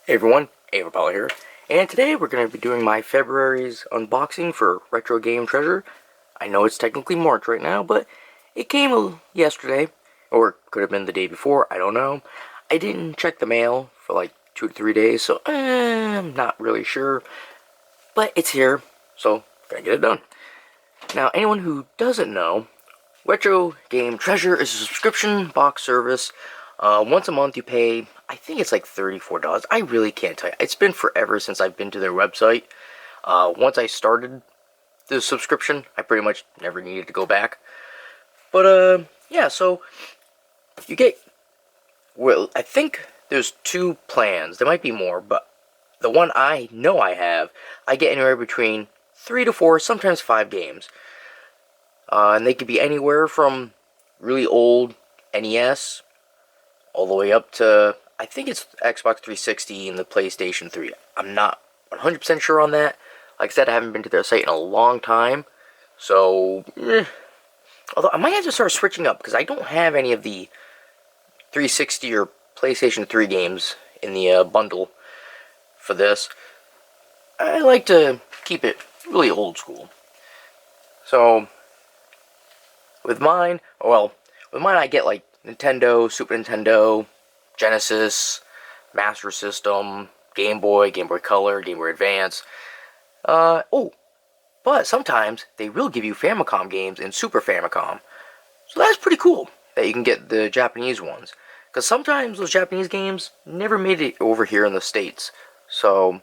Hey everyone, Avapollo here, and today we're going to be doing my February's unboxing for Retro Game Treasure. I know it's technically March right now, but it came yesterday, or it could have been the day before, I don't know. I didn't check the mail for like 2 to 3 days, so I'm not really sure, but it's here, so gotta get it done. Now, anyone who doesn't know, Retro Game Treasure is a subscription box service. Once a month you pay, I think it's like $34. I really can't tell you. It's been forever since I've been to their website. Once I started the subscription, I pretty much never needed to go back. But, yeah, so you get, well, I think there's 2 plans. There might be more, but the one I know I have, I get anywhere between 3 to 4, sometimes 5 games. And they could be anywhere from really old NES all the way up to, I think it's Xbox 360 and the PlayStation 3. I'm not 100% sure on that. Like I said, I haven't been to their site in a long time. So, although I might have to start switching up because I don't have any of the 360 or PlayStation 3 games in the bundle for this. I like to keep it really old school. So, with mine I get like Nintendo, Super Nintendo, Genesis, Master System, Game Boy Color, Game Boy Advance. But sometimes they will give you Famicom games in Super Famicom. So that's pretty cool that you can get the Japanese ones. Because sometimes those Japanese games never made it over here in the States. So,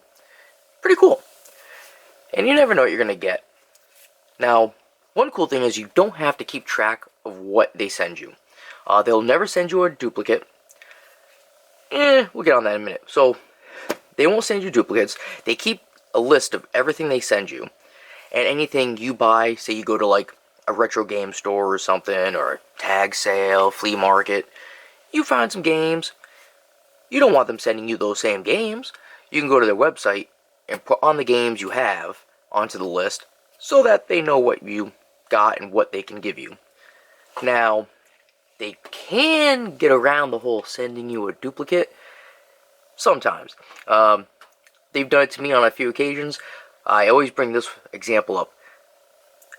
pretty cool. And you never know what you're going to get. Now, one cool thing is you don't have to keep track of what they send you. They'll never send you a duplicate. We'll get on that in a minute. So, they won't send you duplicates. They keep a list of everything they send you. And anything you buy, say you go to like a retro game store or something, or a tag sale, flea market, you find some games. You don't want them sending you those same games. You can go to their website and put on the games you have onto the list so that they know what you got and what they can give you. Now, they can get around the whole sending you a duplicate sometimes. They've done it to me on a few occasions. I always bring this example up.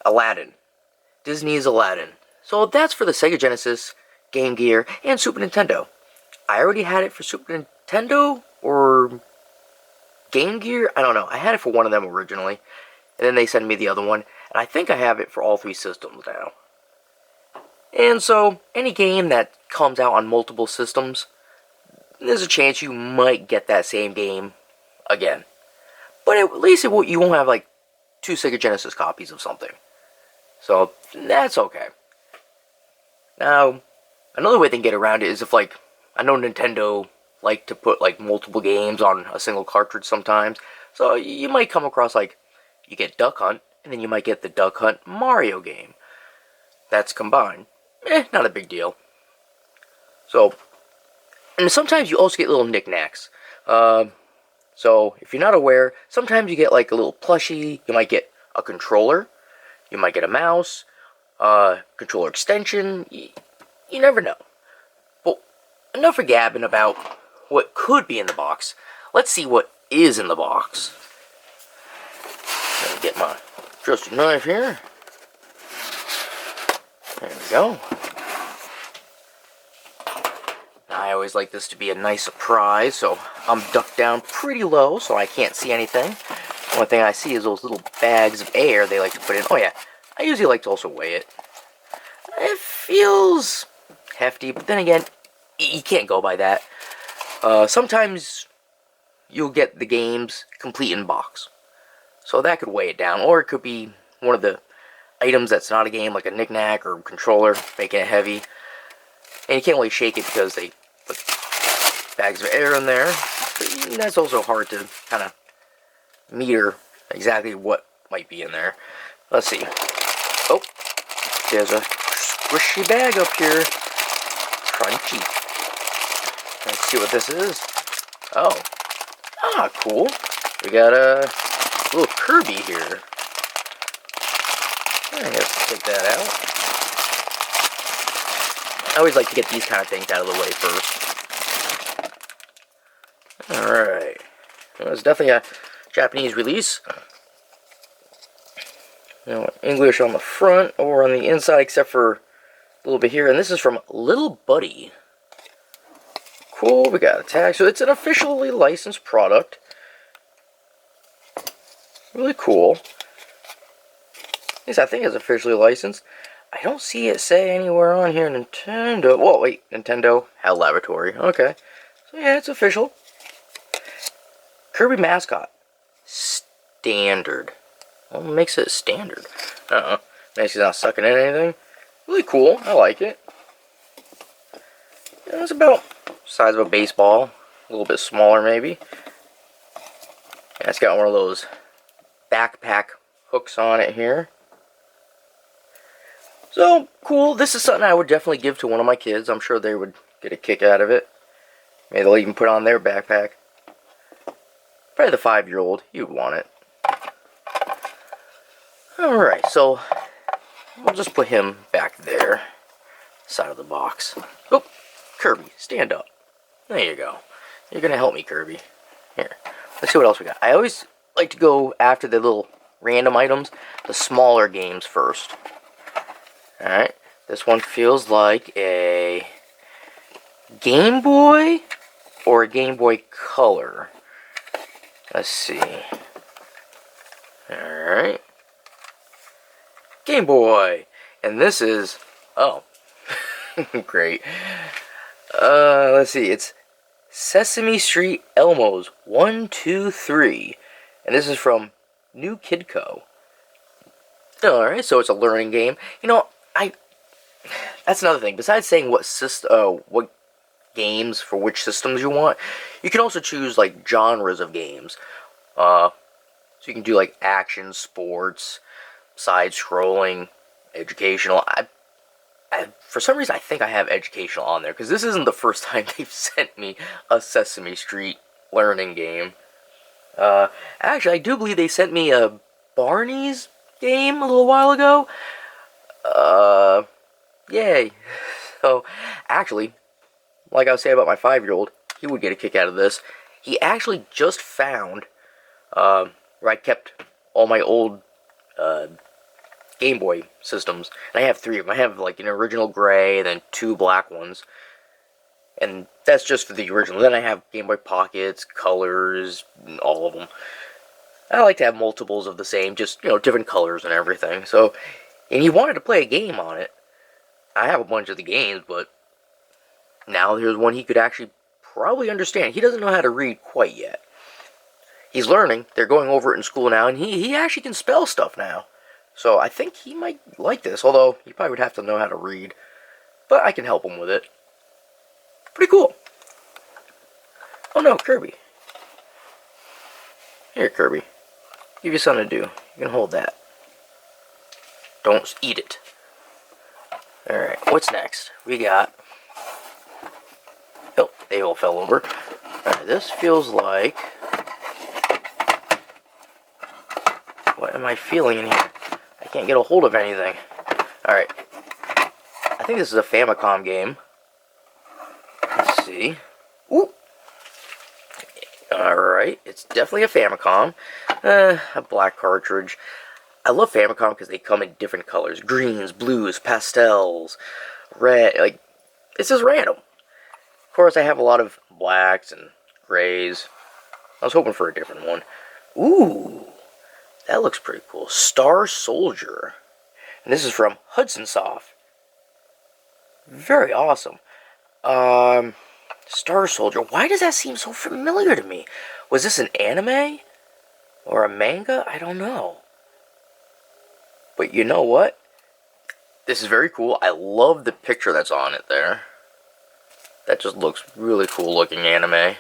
Aladdin. Disney's Aladdin. So that's for the Sega Genesis, Game Gear, and Super Nintendo. I already had it for Super Nintendo or Game Gear. I don't know. I had it for one of them originally. And then they sent me the other one. And I think I have it for all 3 systems now. And so, any game that comes out on multiple systems, there's a chance you might get that same game again. But at least you won't have like 2 Sega Genesis copies of something. So, that's okay. Now, another way they can get around it is if like, I know Nintendo like to put like multiple games on a single cartridge sometimes. So, you might come across like, you get Duck Hunt, and then you might get the Duck Hunt Mario game. That's combined. Not a big deal. So, and sometimes you also get little knickknacks. So, if you're not aware, sometimes you get like a little plushie. You might get a controller. You might get a mouse. Controller extension. You never know. But enough for gabbing about what could be in the box. Let's see what is in the box. Let me get my trusty knife here. There we go. Now, I always like this to be a nice surprise, so I'm ducked down pretty low so I can't see anything. The only thing I see is those little bags of air they like to put in. Oh yeah, I usually like to also weigh it. It feels hefty, but then again, you can't go by that. Sometimes you'll get the games complete in box. So that could weigh it down, or it could be one of the items that's not a game, like a knick-knack or controller, making it heavy. And you can't really shake it because they put bags of air in there. But that's also hard to kind of meter exactly what might be in there. Let's see. Oh, there's a squishy bag up here. Crunchy. Let's see what this is. Oh. Cool. We got a little Kirby here. I guess take that out. I always like to get these kind of things out of the way first. Alright. It's definitely a Japanese release. English on the front or on the inside, except for a little bit here. And this is from Little Buddy. Cool, we got a tag. So it's an officially licensed product. Really cool. At least I think it's officially licensed. I don't see it say anywhere on here Nintendo. Whoa, wait, Nintendo Hell Laboratory. Okay. So yeah, it's official. Kirby mascot. Standard. What makes it standard? Makes it not sucking in anything. Really cool. I like it. Yeah, it's about the size of a baseball. A little bit smaller, maybe. Yeah, it's got one of those backpack hooks on it here. So, cool. This is something I would definitely give to one of my kids. I'm sure they would get a kick out of it. Maybe they'll even put on their backpack. Probably the 5-year-old. You'd want it. Alright, so we'll just put him back there. Side of the box. Oh, Kirby, stand up. There you go. You're going to help me, Kirby. Here. Let's see what else we got. I always like to go after the little random items, the smaller games first. Alright, this one feels like a Game Boy or a Game Boy Color. Let's see. Alright. Game Boy. And this is, oh, great. Let's see, it's Sesame Street Elmo's 1, 2, 3. And this is from New Kid Co. Alright, so it's a learning game. You know, that's another thing. Besides saying what games for which systems you want, you can also choose like genres of games. So you can do like action, sports, side-scrolling, educational. For some reason, I think I have educational on there because this isn't the first time they've sent me a Sesame Street learning game. Actually, I do believe they sent me a Barney's game a little while ago. Yay. So, actually, like I was saying about my 5-year-old, he would get a kick out of this. He actually just found, where I kept all my old, Game Boy systems. And I have 3 of them. I have, like, an original gray and then 2 black ones. And that's just for the original. Then I have Game Boy Pockets, Colors, all of them. I like to have multiples of the same, just, different colors and everything. So, and he wanted to play a game on it. I have a bunch of the games, but now here's one he could actually probably understand. He doesn't know how to read quite yet. He's learning. They're going over it in school now, and he actually can spell stuff now. So I think he might like this, although he probably would have to know how to read. But I can help him with it. Pretty cool. Oh no, Kirby. Here, Kirby. Give you something to do. You can hold that. Don't eat it. Alright, what's next? We got... Oh, they all fell over. Alright, this feels like... What am I feeling in here? I can't get a hold of anything. Alright. I think this is a Famicom game. Let's see. Ooh! Alright, it's definitely a Famicom. A black cartridge. I love Famicom because they come in different colors. Greens, blues, pastels, red. Like, it's just random. Of course, I have a lot of blacks and grays. I was hoping for a different one. Ooh, that looks pretty cool. Star Soldier. And this is from Hudson Soft. Very awesome. Star Soldier. Why does that seem so familiar to me? Was this an anime? Or a manga? I don't know. But you know what? This is very cool. I love the picture that's on it there. That just looks really cool looking anime. I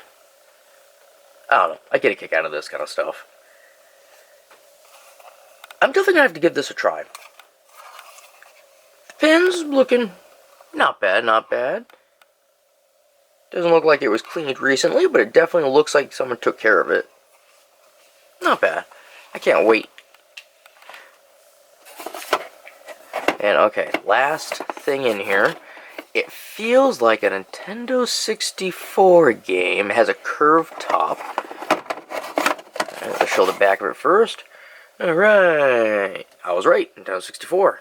don't know. I get a kick out of this kind of stuff. I'm definitely going to have to give this a try. The pin's looking not bad, not bad. Doesn't look like it was cleaned recently, but it definitely looks like someone took care of it. Not bad. I can't wait. And okay, last thing in here. It feels like a Nintendo 64 game. It has a curved top. show the back of it first. Alright. I was right. Nintendo 64.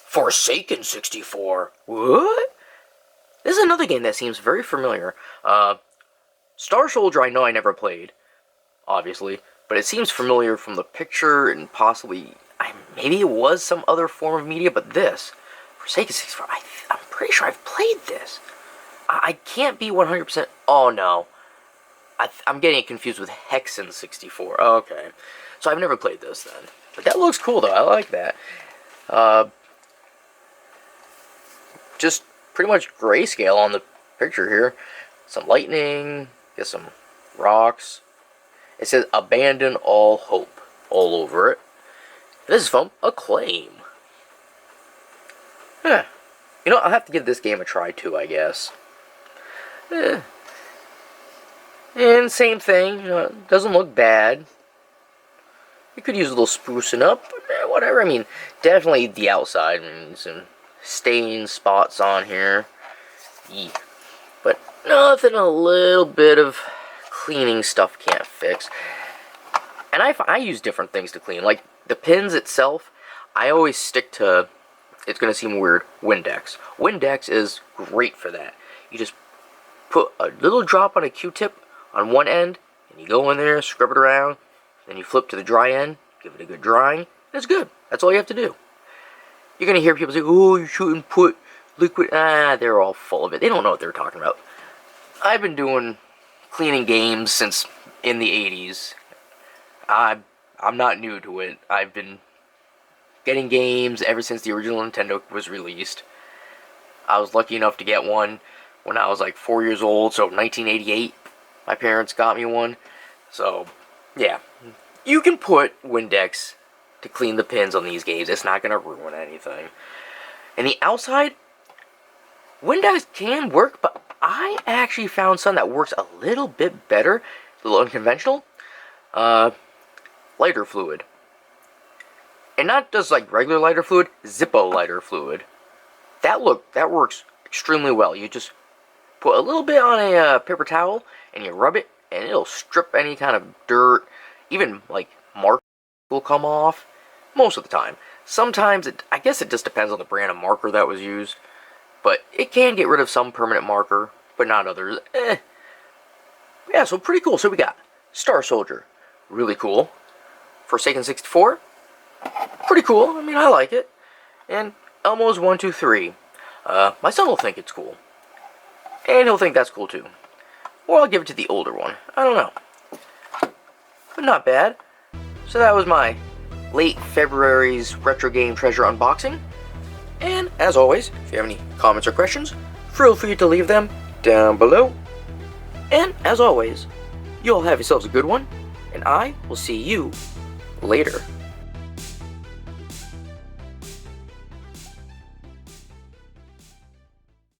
Forsaken 64. What? This is another game that seems very familiar. Star Soldier I know I never played, obviously, but it seems familiar from the picture and possibly, maybe it was some other form of media, but this, Forsaken 64, I'm pretty sure I've played this. I can't be 100%, oh no. I'm getting it confused with Hexen 64, okay. So I've never played this then. But that looks cool though, I like that. Just pretty much grayscale on the picture here. Some lightning, get some rocks. It says abandon all hope all over it. This is from Acclaim. Huh. You know, I'll have to give this game a try too, I guess. And same thing, you know, it doesn't look bad. You could use a little sprucing up, but whatever. I mean, definitely the outside. I mean, some stain spots on here. Yeah. But nothing a little bit of cleaning stuff can't fix. And I use different things to clean. Like, the pins itself, I always stick to, it's going to seem weird, Windex. Windex is great for that. You just put a little drop on a Q-tip on one end, and you go in there, scrub it around, then you flip to the dry end, give it a good drying, and it's good. That's all you have to do. You're going to hear people say, oh, you shouldn't put liquid, they're all full of it. They don't know what they're talking about. I've been doing cleaning games since in the 80s. I'm not new to it. I've been getting games ever since the original Nintendo was released. I was lucky enough to get one when I was like 4 years old, so 1988, my parents got me one. So, yeah. You can put Windex to clean the pins on these games. It's not going to ruin anything. And the outside, Windex can work, but I actually found some that works a little bit better, a little unconventional. Lighter fluid. And not just like regular lighter fluid, Zippo lighter fluid. That works extremely well. You just put a little bit on a paper towel, and you rub it, and it'll strip any kind of dirt, even like mark will come off, most of the time. Sometimes, I guess it just depends on the brand of marker that was used, but it can get rid of some permanent marker, but not others. Yeah, so pretty cool. So we got Star Soldier, really cool. Forsaken 64, pretty cool. I mean, I like it. And Elmo's 1-2-3. My son will think it's cool. And he'll think that's cool too. Or I'll give it to the older one. I don't know. But not bad. So that was my late February's Retro Game Treasure unboxing. And as always, if you have any comments or questions, feel free to leave them down below. And as always, you all have yourselves a good one. And I will see you later.